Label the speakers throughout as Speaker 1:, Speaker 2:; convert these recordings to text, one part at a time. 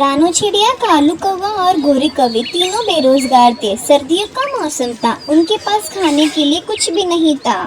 Speaker 1: रानू चिड़िया, कालू कौवा और गोरी कौवे तीनों बेरोजगार थे। सर्दियों का मौसम था, उनके पास खाने के लिए कुछ भी नहीं था।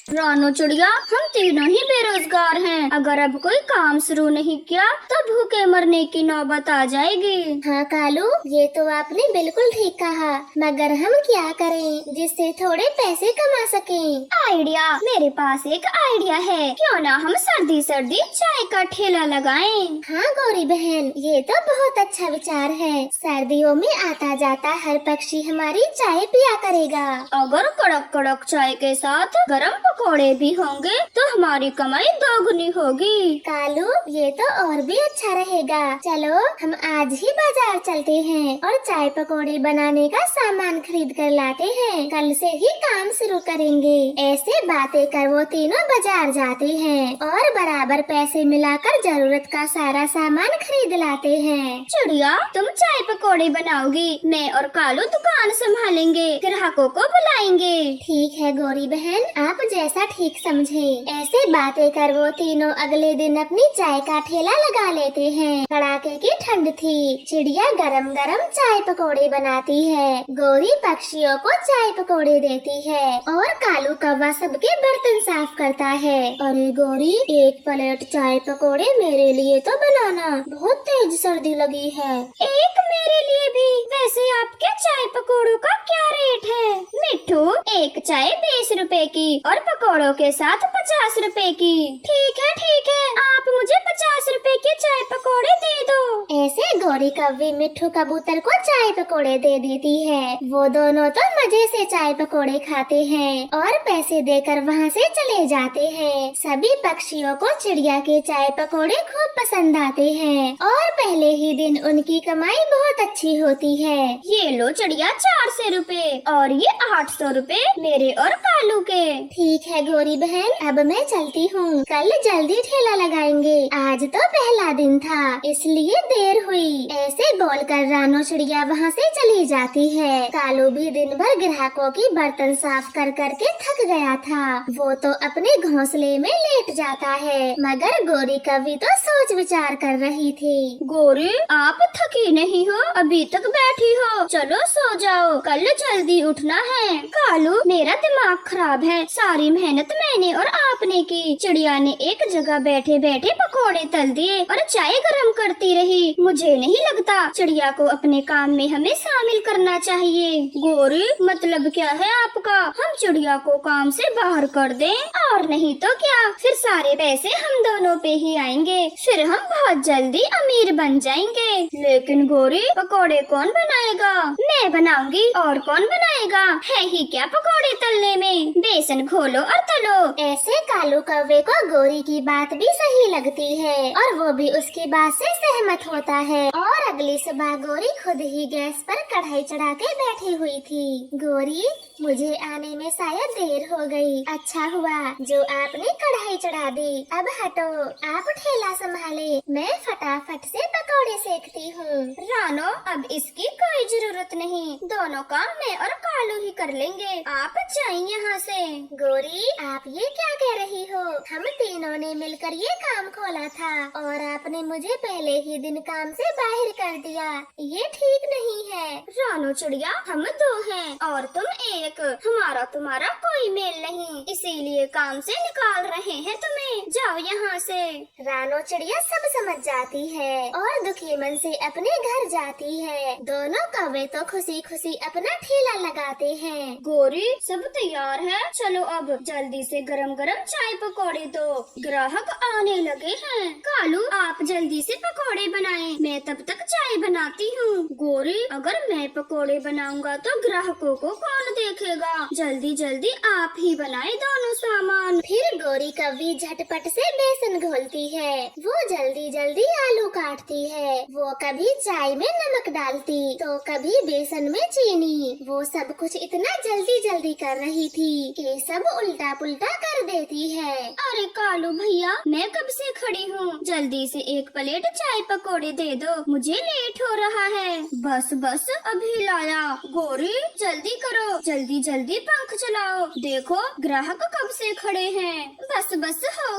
Speaker 2: रानू चिड़िया, हम तीनों ही बेरोजगार हैं। अगर अब कोई काम शुरू नहीं किया तो भूखे मरने की नौबत आ जाएगी।
Speaker 3: हाँ कालू, ये तो आपने बिल्कुल ठीक कहा, मगर हम क्या करें जिससे थोड़े पैसे कमा सकें?
Speaker 2: आइडिया, मेरे पास एक आइडिया है। क्यों ना हम सर्दी सर्दी चाय का ठेला लगाएं?
Speaker 3: हाँ गौरी बहन, ये तो बहुत अच्छा विचार है। सर्दियों में आता जाता हर पक्षी हमारी चाय पिया करेगा।
Speaker 2: अगर कड़क कड़क चाय के साथ गरम पकोड़े भी होंगे तो हमारी कमाई दोगुनी होगी।
Speaker 3: कालू, ये तो और भी अच्छा रहेगा। चलो हम आज ही बाजार चलते हैं और चाय पकौड़े बनाने का सामान खरीद कर लाते हैं। कल से ही काम शुरू करेंगे। ऐसे बातें कर वो तीनों बाजार जाते हैं और बराबर पैसे मिलाकर जरूरत का सारा सामान खरीद लाते हैं।
Speaker 2: चिड़िया, तुम चाय पकोड़े बनाओगी, मैं और कालू दुकान संभालेंगे, ग्राहकों को बुलाएंगे।
Speaker 3: ठीक है गौरी बहन, आप जैसा ठीक समझे। ऐसे बातें कर वो तीनों अगले दिन अपनी चाय का ठेला लगा लेते हैं। कड़ाके की ठंड थी, चिड़िया गरम गरम चाय पकोड़े बनाती है, गोरी पक्षियों को चाय पकोड़े देती है और कालू कौवा सबके बर्तन साफ करता है। अरे गोरी, एक प्लेट चाय पकोड़े मेरे लिए तो बनाना, बहुत तेज सर्दी लगी है।
Speaker 2: एक मेरे लिए भी। वैसे आपके चाय पकोड़ों का क्या रेट है? मिट्ठू, एक चाय 20 रुपए की और पकोड़ों के साथ 50 रुपए की। ठीक है, आप मुझे 50 रुपए के चाय पकोड़े दे दो।
Speaker 3: ऐसे गोरी कौवी मिट्ठू कबूतर को चाय पकोड़े दे देती है। वो दोनों तो मजे से चाय पकोड़े खाते हैं और पैसे देकर वहाँ से चले जाते हैं। सभी पक्षियों को चिड़िया के चाय पकोड़े खूब पसंद आते हैं और पहले ही दिन उनकी कमाई बहुत अच्छी होती है।
Speaker 2: ये लो चिड़िया, 400 रुपए और ये 800 रुपए मेरे और कालू के।
Speaker 3: ठीक है गोरी बहन, अब मैं चलती हूँ। कल जल्दी ठेला लगाएंगे, आज तो पहला दिन था इसलिए देर हुई। ऐसे बोलकर रानू चिड़िया वहाँ से चली जाती है। कालू भी दिन भर ग्राहकों की बर्तन साफ कर कर के थक गया था। वो तो अपने घोंसले में लेट जाता है, मगर गोरी कवि तो सोच विचार कर रही थी।
Speaker 2: गोरी, आप थकी नहीं हो? अभी तक बैठी हो? चलो सो जाओ, कल जल्दी उठना है। कालू, मेरा दिमाग खराब है। सारी मेहनत मैंने और आपने की। चिड़िया ने एक जगह बैठे बैठे पकोड़े तल दिए और चाय गरम करती रही। मुझे नहीं लगता चिड़िया को अपने काम में हमें शामिल करना चाहिए। गोरी, मतलब क्या है आपका? हम चिड़िया को काम से बाहर कर दें? और नहीं तो क्या, फिर सारे पैसे हम दोनों पे ही आएंगे, फिर हम बहुत जल्दी अमीर बन जाएंगे। लेकिन गोरी, पकोड़े कौन बनाएगा? मैं बनाऊंगी, और कौन बनाएगा? है ही क्या पकोड़े तलने में? बेसन घोलो और तलो।
Speaker 3: ऐसे कालू कौवे को गोरी की बात भी सही लगती है और वो भी उसकी बात से सहमत होता है। और अगली सुबह गोरी खुद ही गैस पर कढ़ाई चढ़ा के बैठी हुई थी। गोरी, मुझे आने में शायद देर हो गई। अच्छा हुआ जो आपने कढ़ाई चढ़ा दी। अब हटो, आप ठेला संभाले, मैं फटाफट से पकौड़े सेकती हूँ।
Speaker 2: रानो, अब इसकी कोई जरूरत नहीं, दोनों काम मैं और कालू ही कर लेंगे। आप जाइए यहाँ से।
Speaker 3: गोरी, आप ये क्या कह रही हो? हम तीनों ने मिलकर ये काम खोला था और आपने मुझे पहले ही दिन काम से बाहर कर दिया। ये ठीक नहीं है।
Speaker 2: रानो चिड़िया, हम 2 हैं और तुम 1। हमारा तुम्हारा कोई मेल नहीं, इसीलिए काम से निकाल रहे हैं तुम्हें। जाओ यहाँ से।
Speaker 3: रानो चिड़िया सब समझ जाती है और दुखी मन से अपने घर जाती है। दोनों कौवे तो खुशी खुशी अपना ठेला लगाते हैं।
Speaker 2: गोरी, सब तैयार है? चलो अब जल्दी से गरम गरम चाय पकोड़े दो, ग्राहक आने लगे हैं। कालू, आप जल्दी से पकोड़े बनाएं, मैं तब तक चाय बनाती हूँ। गोरी, अगर मैं पकोड़े बनाऊंगा तो ग्राहकों को कौन देखेगा? जल्दी जल्दी आप ही बनाए दोनों सामान।
Speaker 3: फिर गोरी कौवी झटपट से बेसन घोलती है, वो जल्दी जल्दी आलू काटती है, वो कभी चाय में नमक डालती तो कभी बेसन में चीनी। वो सब कुछ इतना जल्दी जल्दी कर रही थी कि सब उल्टा पुल्टा कर देती है।
Speaker 2: अरे कालू भैया, मैं कब से खड़ी हूँ, जल्दी से एक प्लेट चाय पकोड़े दे दो, मुझे लेट हो रहा है। बस बस अभी लाया। गौरी जल्दी करो, जल्दी जल्दी पंख चलाओ, देखो ग्राहक कब से खड़े हैं। बस बस हो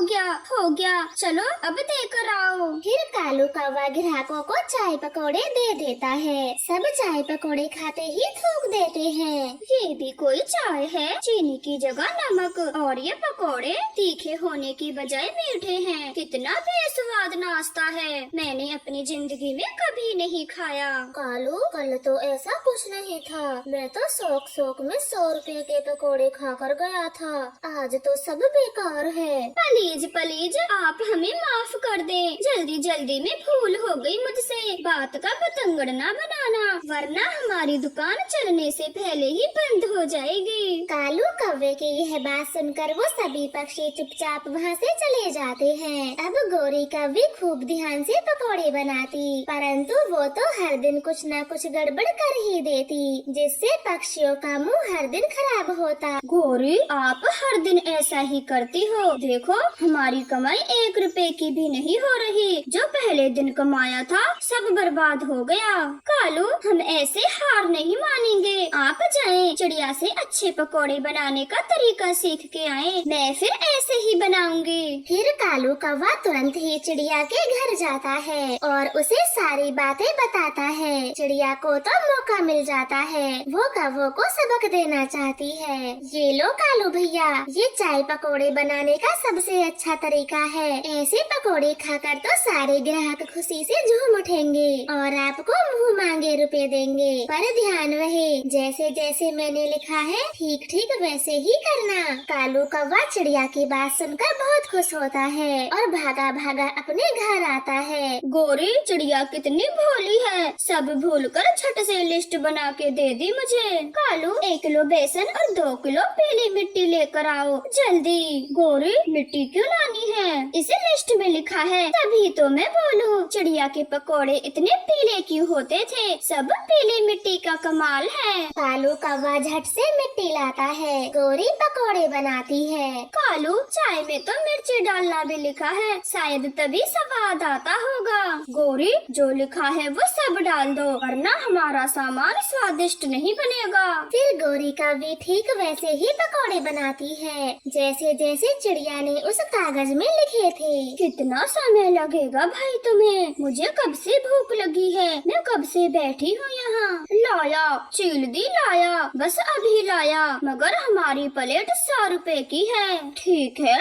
Speaker 2: गया, चलो अब देकर आओ।
Speaker 3: फिर कालू कौवा ग्राहकों को चाय पकौड़े दे देता है। सब चाय पकौड़े खाते ही थूक देते हैं।
Speaker 2: ये भी कोई चाय है, चीनी की जगह नमक, और ये पकोड़े तीखे होने की बजाय मीठे हैं। कितना बेस्वाद नाश्ता है, मैंने अपनी जिंदगी में कभी नहीं खाया।
Speaker 3: कालू कल तो ऐसा कुछ नहीं था, मैं तो शौक में 100 रुपए के पकोड़े खाकर गया था। आज तो सब बेकार है।
Speaker 2: प्लीज प्लीज आप हमें माफ कर दें, जल्दी जल्दी में भूल हो गई मुझसे। बात का बतंगड़ ना बनाना, वरना हमारी दुकान चलने से पहले ही बंद हो जाएगी।
Speaker 3: कालू कौवे की यह बात सुनकर वो सभी पक्षी चुपचाप वहाँ से चले जाते हैं। अब गौरी कौवी खूब ध्यान से पकौड़े बनाती, परंतु वो तो हर दिन कुछ न कुछ गड़बड़ कर ही देती, जिससे पक्षियों का मुंह हर दिन खराब होता।
Speaker 2: गौरी आप हर दिन ऐसा ही करती हो, देखो हमारी कमाई 1 रुपए की भी नहीं हो रही। जो पहले दिन कमाया था सब बर्बाद हो गया। कालू हम ऐसे हार नहीं मानेंगे, आप जाएं, चिड़िया से अच्छे पकोड़े बनाने का तरीका सीख के आए, मैं फिर ऐसे ही बनाऊंगी।
Speaker 3: फिर कालू कौवा तुरंत ही चिड़िया के घर जाता है और उसे सारी बातें बताता है। चिड़िया को तो मौका मिल जाता है, वो कौवों को सबक देना चाहती है। ये लो कालू भैया, ये चाय पकोड़े बनाने का सबसे अच्छा तरीका है। ऐसे पकोड़े खाकर तो सारे ग्राहक खुशी से झूम उठेंगे और आपको मुंह मांगे रुपए देंगे। पर ध्यान रहे, जैसे जैसे मैंने लिखा है ठीक ठीक वैसे ही करना। कालू कौवा चिड़िया की बात सुनकर बहुत खुश होता है और भागा भागा अपने घर आता है।
Speaker 2: गौरी चिड़िया कितनी भोली है, सब भूलकर झट से लिस्ट बना के दे दी मुझे। कालू 1 किलो बेसन और 2 किलो पीली मिट्टी लेकर आओ जल्दी। गौरी मिट्टी क्यों लानी है, इसे लिस्ट में लिखा है तभी तो मैं बोलूं। चिड़िया के पकोड़े इतने पीले क्यों होते थे, सब पीली मिट्टी का कमाल है।
Speaker 3: कालू कौवा झट से मिट्टी लाता है, गौरी पकोड़े बनाती है।
Speaker 2: कालू चाय में तो मिर्ची डालना भी लिखा है, शायद तभी स्वाद आता होगा। गौरी जो लिखा है वो सब डाल दो, वरना हमारा सामान स्वादिष्ट नहीं बनेगा।
Speaker 3: फिर गौरी कौवी ठीक वैसे ही पकोड़े बनाती है, जैसे जैसे चिड़िया ने उस कागज में लिखे थे।
Speaker 2: कितना समय लगेगा भाई तुम्हें, मुझे कब से भूख लगी है, मैं कब से बैठी हूँ यहाँ। लाया चील दी लाया, बस अभी लाया, मगर हमारी प्लेट 100 रुपए की है। ठीक है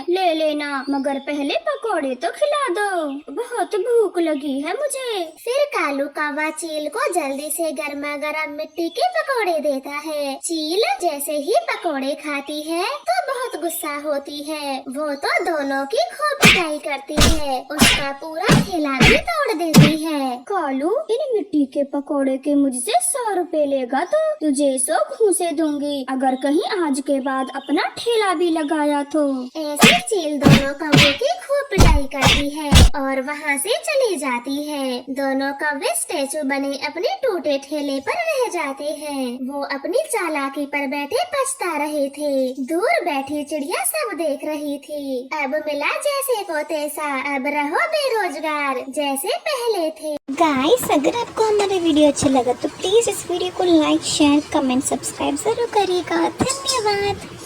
Speaker 2: ले लेना, मगर पहले पकोड़े तो खिला दो, बहुत भूख लगी है मुझे।
Speaker 3: फिर कालू कौवा चील को जल्दी से गर्मा गर्म मिट्टी के पकोड़े देता है। चील जैसे ही पकोड़े खाती है तो बहुत गुस्सा होती है, वो तो दोनों की खूब पिटाई करती है, उसका पूरा ठेला भी तोड़ देती है।
Speaker 2: कालू इन मिट्टी के पकोड़े के मुझसे 100 रुपए लेगा तो तुझे 100 घूंसे दूंगी, अगर कहीं आज के बाद अपना ठेला भी लगाया तो।
Speaker 3: ऐसे चील दोनों कौवे की खूब पिटाई करती है और वहाँ से चली जाती है। दोनों कौवे स्टैचू बने अपने टूटे ठेले पर रह जाते हैं। वो अपनी चालाकी पर बैठे पछता रहे थे, दूर बैठी चिड़िया सब देख रही थी। अब मिला जैसे को तैसा, अब रहो बेरोजगार जैसे पहले थे।
Speaker 1: गाइस अगर आपको हमारा वीडियो अच्छा लगा तो प्लीज इस वीडियो को लाइक शेयर कमेंट सब्सक्राइब जरूर करिएगा। धन्यवाद।